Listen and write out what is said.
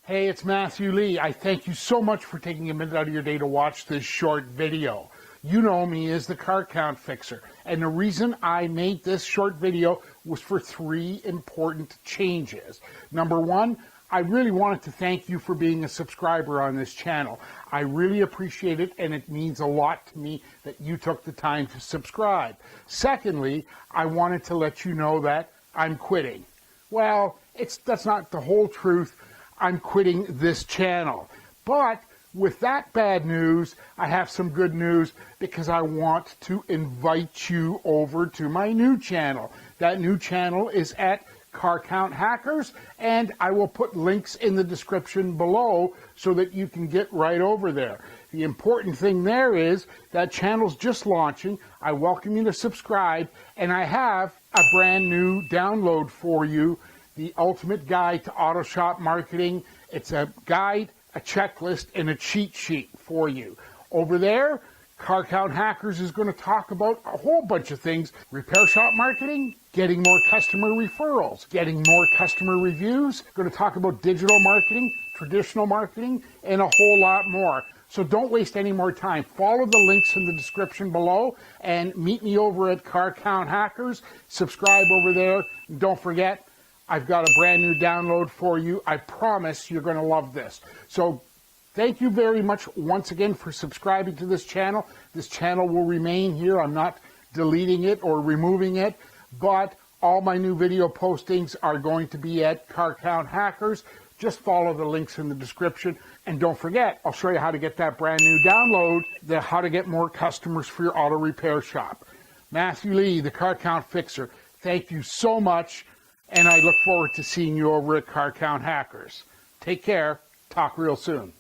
Hey, it's Matthew Lee. I thank you so much for taking a minute out of your day to watch this short video. You know me as the Car Count Fixer, and the reason I made this short video was for three important changes. Number one, I really wanted to thank you for being a subscriber on this channel. I really appreciate it, and it means a lot to me that you took the time to subscribe. Secondly, I wanted to let you know that I'm quitting. Well, that's not the whole truth. I'm quitting this channel. But with that bad news, I have some good news because I want to invite you over to my new channel. That new channel is at Car Count Hackers, and I will put links in the description below so that you can get right over there. The important thing there is that channel's just launching. I welcome you to subscribe, and I have a brand new download for you, the Ultimate Guide to Auto Shop Marketing. It's a guide, a checklist, and a cheat sheet for you. Over there, Car Count Hackers is going to talk about a whole bunch of things. Repair shop marketing, getting more customer referrals, getting more customer reviews. Going to talk about digital marketing, traditional marketing, and a whole lot more. So don't waste any more time. Follow the links in the description below and meet me over at Car Count Hackers. Subscribe over there. And don't forget, I've got a brand new download for you. I promise you're going to love this. So thank you very much once again for subscribing to this channel. This channel will remain here. I'm not deleting it or removing it, but all my new video postings are going to be at Car Count Hackers. Just follow the links in the description. And don't forget, I'll show you how to get that brand new download, how to get more customers for your auto repair shop. Matthew Lee, the Car Count Fixer, thank you so much. And I look forward to seeing you over at Car Count Hackers. Take care. Talk real soon.